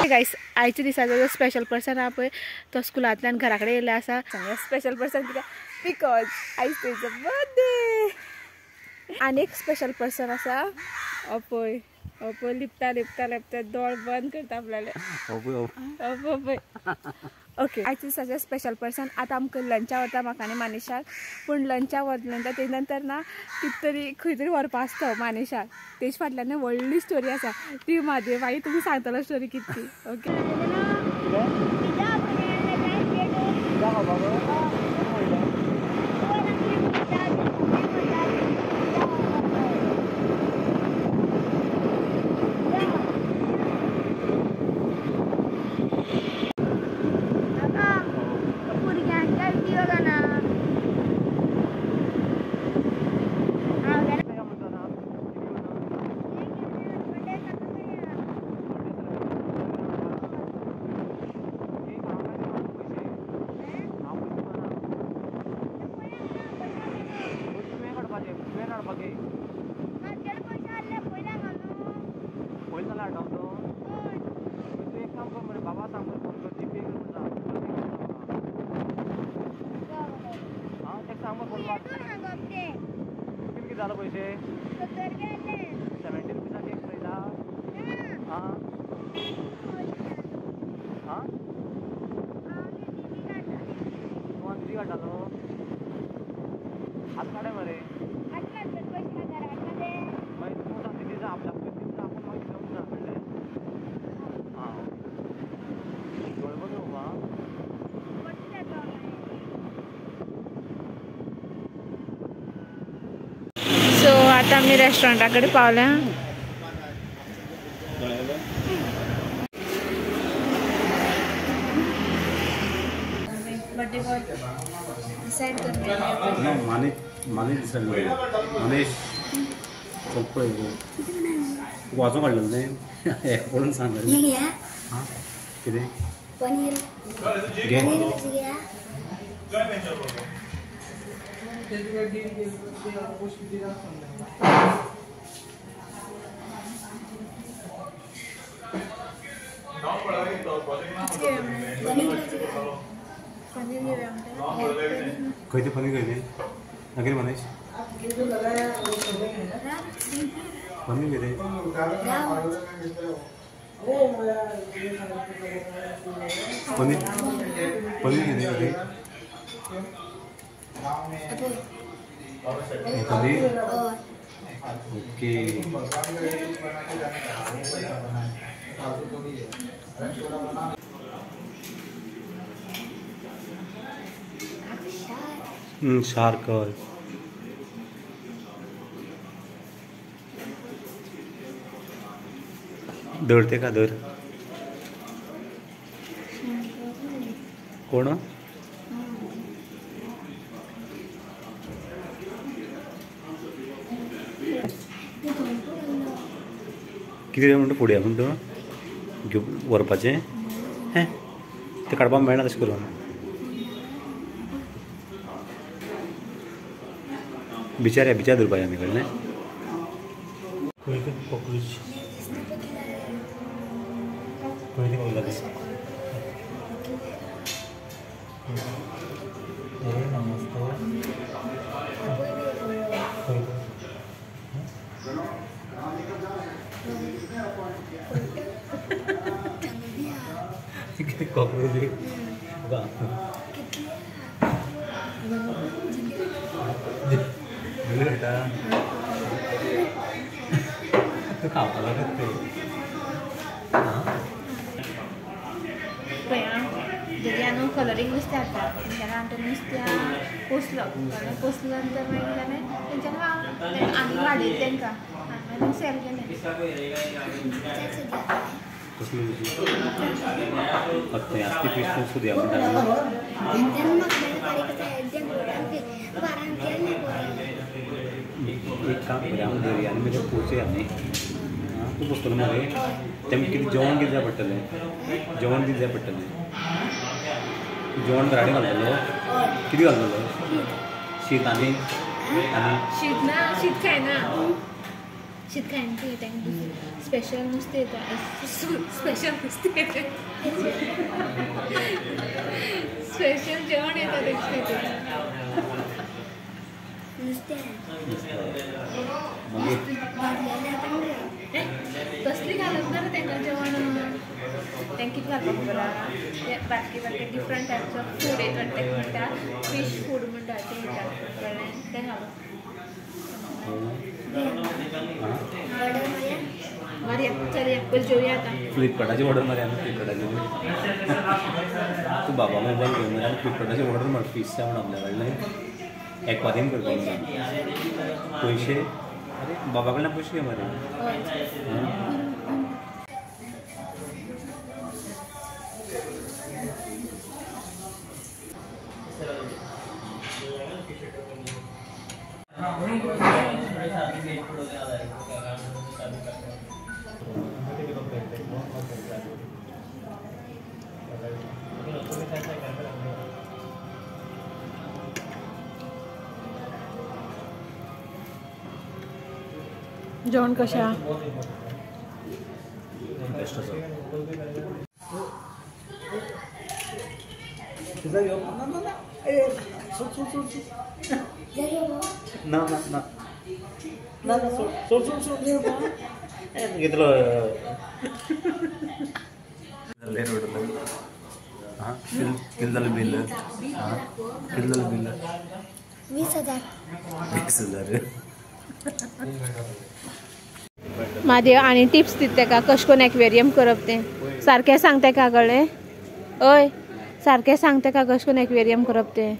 Guys आयच्या दिसाचो जो स्पेशल पर्सन हा पळय तो स्कुलांतल्यान घरा कडेन येयल्लो आसा. स्पेशल पर्सन कित्याक बिकॉज आयज तेजो बर्थडे. आनी एक स्पेशल पर्सन आसा पळय लिपता लिपता लिपता दोळ बंद करता आपल्याले. ओके आयच्या दिसाचो स्पेशल पर्सन. आतां आमकां लंचा वता म्हाका आनी मानेशाक. पूण लंचा वतल्यानंतर ते नंतर ना कितें तरी खंय तरी व्हरपा आसता मानेशाक. तेज फाटल्यान व्हडली स्टोरी आसा ती मागीर तुमी सांगतलो स्टोरी कितें ती. ओके झालं पैसे 70 रुपयाचा केक पहिला. हां हां तुम्हाला किती काढालो हात काढाय मरे मागीर तूं सांगता तिचा आपल्या तिचा आपण मागीर घेऊन जा म्हणलें. हां दोळ बघ बाबा. सो आता आम्ही रेस्टॉरंटा कडे पावल्या. मनीष वाचून काडलें न्ही पळोवन सांग. हां कितें पनीर घे खंय तें पनीर खंय तें नगरी मनीष पनीर कितें पनीर पनीर कितें पनीर ओके. शार्कल धरते का धर कोण कितें म्हणटा फुडें म्हणटा घेवन व्हरपाचें हें तें काडपाक मेळना तशें करून. बिचार धरपाचें आमी कडलें कॉक्रोच पयलीं कळला दिसता. कॉक्रोच खावपा लागत ते. पळय न्हू कलरींग नुस्तें हाडटा तेन्ना आमच्या नुस्त्या पोसलो नंतर मागीर हांवें तेंच्यांनी आनी वाडयली तांकां आनी सेल केलें. फक्त आस्ती पीस पण सुद्या म्हणटा एक काम करूया हांव धरया आनी मागीर पोवचें आमी. तूं बसतलो मरे तेमकां कितें जेवण कितें जाय पडटलें जेवण कितें जाय पडटलें. जेवण घरा कडेन घालतलो कितें घालतलो शीत आणि शीत ना, शीत खाय ना, शीत खाय ना ते स्पेशल नुसते येतात, स्पेशल नुसते येतात, स्पेशल जेवण येतात कसली घालत ना त्यांना जेवण टँकीत घालपाक बरा बारके बारके डिफरंट टायप्स ऑफ फूड येतात ते म्हणटा फिश फूड म्हणटा ते ते घालप मारिया चल एक पल जोया आता फ्लिपकार्टाची ऑर्डर मारिया फ्लिपकार्टाची तू बाबा मोबाईल घेऊन आणि फ्लिपकार्टाची ऑर्डर मार फिशच्या म्हणून आपल्या कडल्यान एक्वारियम करपाक पैसे अरे बाबा कडल्यान पैसे घे मरे जेवण कशा बेस्ट असं ना ना ना ना ना सोड सोड सोड घेतलं हां किती झालं बिल हां किती झालं बिल 20,000 20,000 मादी आणि टिप्स दित तेका कशें करून एक्वेरियम करप तें सारकें सांग तेका कळ्ळें ओय सारकें सांग तेका कशें करून एक्वेरियम करप तें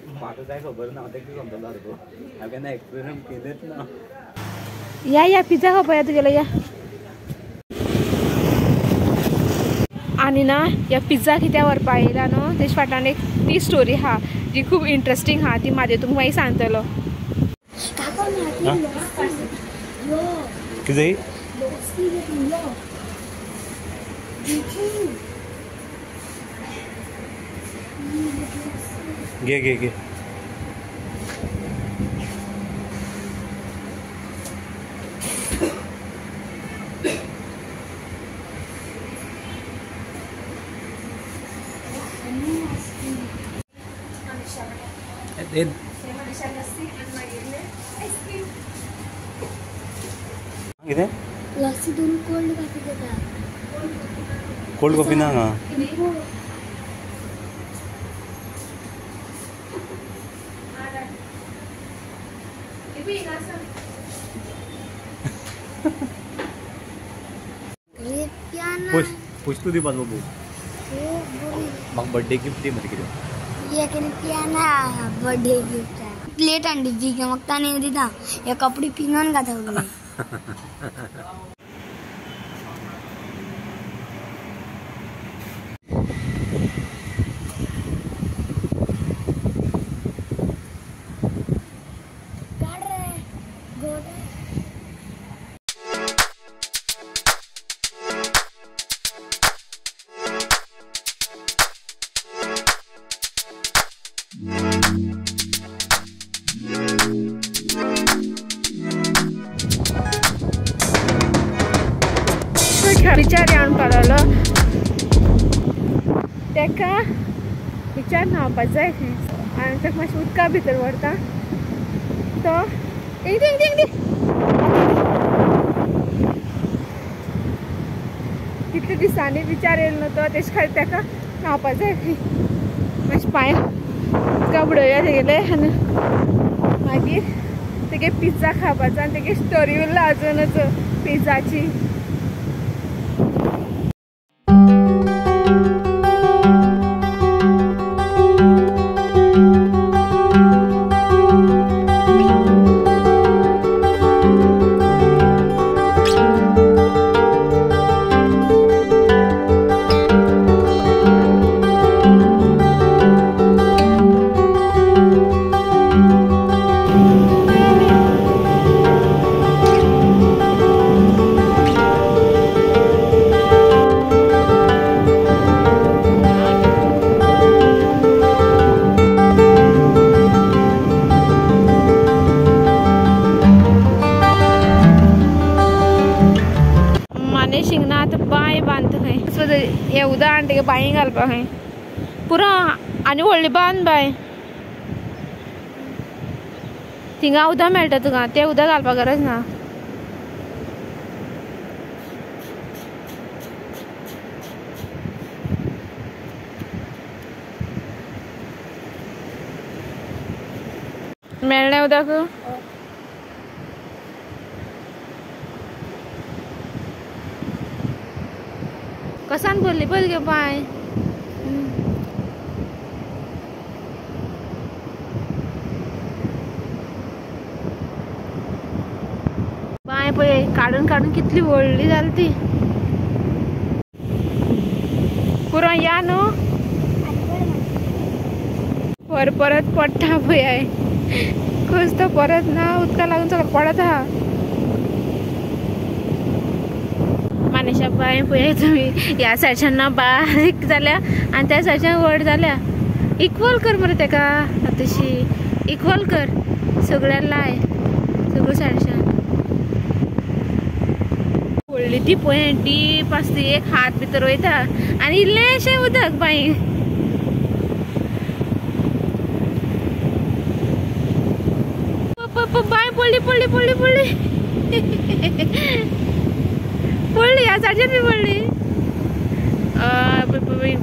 म्हाका काय खबर ना तेका समजला गो हांवें केन्ना एक्सपेरिमेंट केलेच ना या पिझ्झा खावपाक तुगेलो या आणि ना या पिझ्झा कित्याक व्हरपा येयला न्हू तेजे फाटल्यान एक ती स्टोरी आहा जी खूब इंट्रस्टींग आहा ती म्हाजे तुमकां मागीर सांगतलो कितें घे घे घे कितें लस्सी दोन कोल्ड कॉफी देता कोल्ड कॉफी ना हांगा पुश तू दी बाबू म्हाका बर्थडे गिफ्ट दी मरे कितें पियाना बर्थडे गिफ्ट प्लेट अंडी जी के मग ताने दिता या कपडे पिनून घाता विचार येवन पडलो तेका विचार न्हावपाक जाय खंय आनी ताका मातशें उदका भितर व्हरता तो कितले दिसांनी विचार येयलो न्हू तो तेजे खातीर ताका न्हावपाक जाय खंय मातशें पांय उदका बुडोवया तेगेले आनी मागीर तेगे पिझ्झा खावपाचो आनी तेगे स्टोरी उरला अजूनच पिझ्झाची हे उदक आनी तेगे बांयी घालपाक खंय पुरो आनी व्हडली बांद बाय थिंगा उदक मेळटा तुका तें उदक घालपाक गरज ना मेळ्ळें उदक कसान भरली पळय गे बाय बाय पळय काडून काडून कितली व्हडली जाली ती पुरो या न्हू वर परत पडटा पळय खुश तो परत ना उदका लागून चल पडत आहा मानेशा बाय पळय तुम्ही ह्या सायडच्यान ना बारीक जाल्या आनी त्या सायडच्यान व्हड जाल्या इक्वल कर मरे तेका तशी इक्वल कर सगळ्यां लाय सगळ्या सायडच्यान व्हडली ती पळय डीप आसता एक हात भितर वयता आनी इल्लेशें उदक बाई बाय पडली पडली पडली पडली पडली ह्या सायडीन बी पडली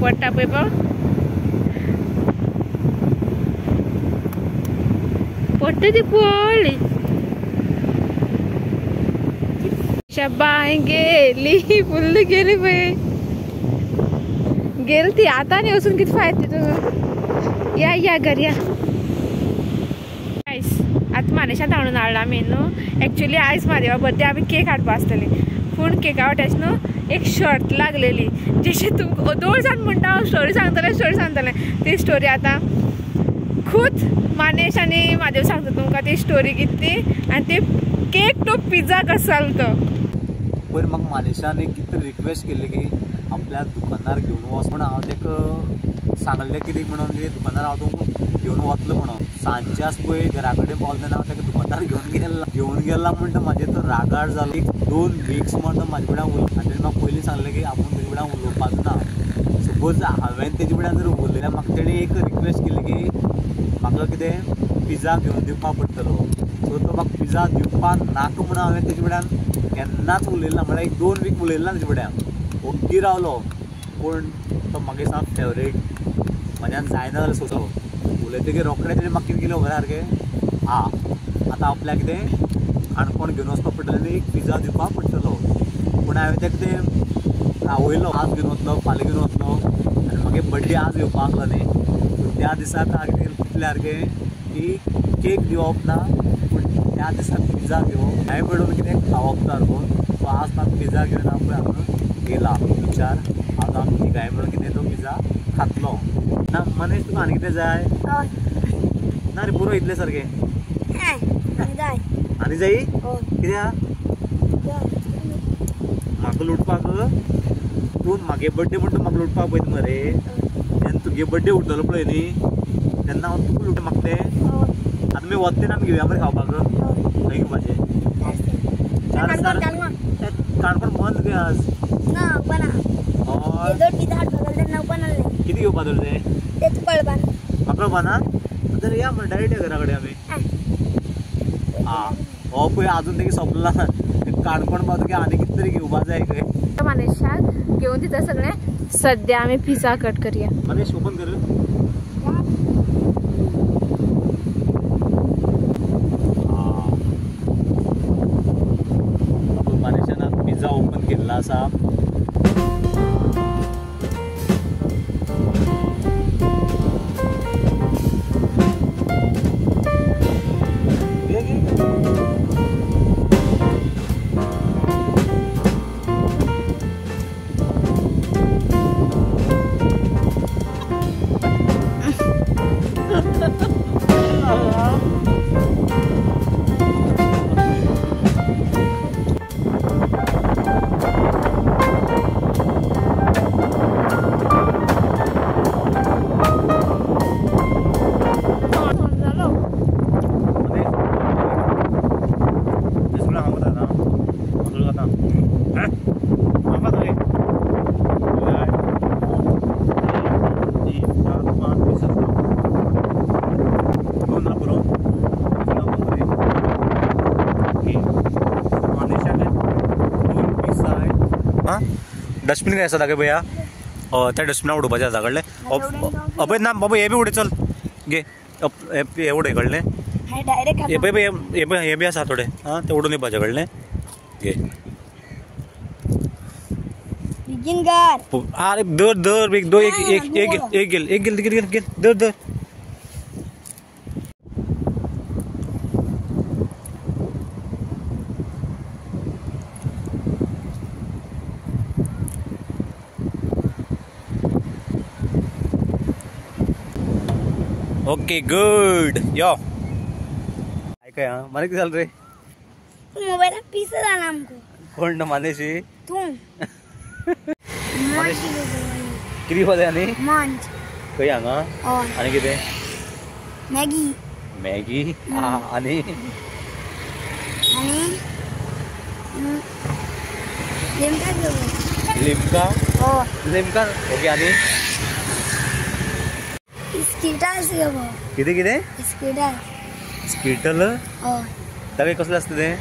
पडटा पळय पडटा ती पडली बाय गेली फुल्ल गेली पळय गेली ती आता नाही वचून किती फायदा तुका या घर या आता मानेशान हाडून हाडला आमी न्हू एक्चुअली आयज म्हादेवा बर्थडे आमी केक हाडपा आसतली पूण केका वाट्याची न्हू एक शर्त लागलेली जशें तुमकां दोळ जाण म्हणटा हांव स्टोरी सांगतलें ती स्टोरी आतां खूद मानेश आनी म्हादेव सांगता तुमकां ती स्टोरी कितली आनी ती केक तो पिझ्झा कसो जालो तो पयर म्हाका मानेशान एक कितें रिक्वेस्ट केल्ली की आपल्या दुकानार घेवन वच म्हण हांव ताका सांगलें कितें म्हणून दुकानार हांव तुमकां घेवन वतलो म्हणून सांजचे आस पळय घरा कडेन पावले तेन्ना हांव ताका दुकानार घेवन गेला म्हणटा म्हाजे तो रागार जालो एक 2 वीक्स म्हणटा म्हाजे कडेन उलयलो आनी म्हाका पयलीं सांगलें की आपूण तेजे कडेन उलोवपाचो ना सपोज हांवें तेजे कडेन जर उलयलें जाल्यार म्हाका तेणी एक रिक्वेस्ट केली की म्हाका कितें पिझ्झा घेवन दिवपाक पडटलो सो तो म्हाका पिझ्झा दिवपाक नाका म्हणून हांवें तेजे कडेन केन्नाच उलयलो ना म्हळ्यार एक 2 वीक उलयलो ना तेजे कडेन ओग्गी रावलो पूण तो म्हागे सामको फेवरेट म्हाज्यान जायना जाल्यार सोंसलो उलयतकीर रोखडें तेणें म्हाका कितें केलें खबर सारकें आतां आपल्याक कितें काणकोण घेवन वचपाक पडटलें आनी एक पिझ्झा दिवपाक पडटलो पूण हांवें तेका तें रावयलो आज घेवन वतलो फाल्यां घेवन वतलो आनी म्हागे बर्थडे आज येवपाक लागलो न्ही सो त्या दिसाक हांवें कितें चिंतलें सारकें की केक दिवप ना पूण त्या दिसाक पिझ्झा घेवप हांवें पळोवन कितें खावप सारको सो आज म्हाका पिझ्झा घेवन हांव गेला विचार आज आमी तिगाय मेळून कितें तो पिझ्झा खातलो ना मनीस तुका आनी कितें जाय ना रे पुरो इतलें सारकें आनी जायी कित्याक म्हाका लुटपाक तूं म्हागे बर्थडे म्हणटा म्हाका लुटपाक पळयता मरे तेन्ना तुगे बर्थडे उरतलो पळय न्ही तेन्ना हांव तुका लुट म्हाका तें आतां आमी वता तेन्ना आमी घेवया मरे खावपाक खंय घेवपाचें काणकोण बंद खंय आज कितें घेवपाक तर तें म्हाका कळपाना तर या मरे डायरेक्ट या घरा कडेन आमी हो पळय आजून तेगे सोंपला काणकोण पावतकीर आनी कितें तरी घेवपाक जाय खंय मानेशाक घेवन दिता सगळें सद्या आमी पिझ्झा कट करया मनीस ओपन कर मनीशान पिझ्झा ओपन केल्लो आसा डस्टबिन काय आसा दाखय भैया त्या डस्टबिना उडोवपाचें आसा कडलें अपय ना बाबा हे बी उडय चल घे हे उडय कडलें डायरेक्ट हे पळय हे बी आसा थोडे हां ते उडोवन येवपाचे कडलें घे बिगिन कर अरे दर एक दो एक गेल दर ओके गुड यो ऐका हां मला किती झालं रे मोबाईल पीस झाला आमको कोण ना मानेशी तू किती होते आणि मंच खंय हांगा हय आणि कितें मॅगी मॅगी आणि आणि लिमका घेऊ लिमका हो लिमका ओके आणि स्किटल्स घेऊ कितें स्किटल स्किटल हो ताका कसलें आसता तें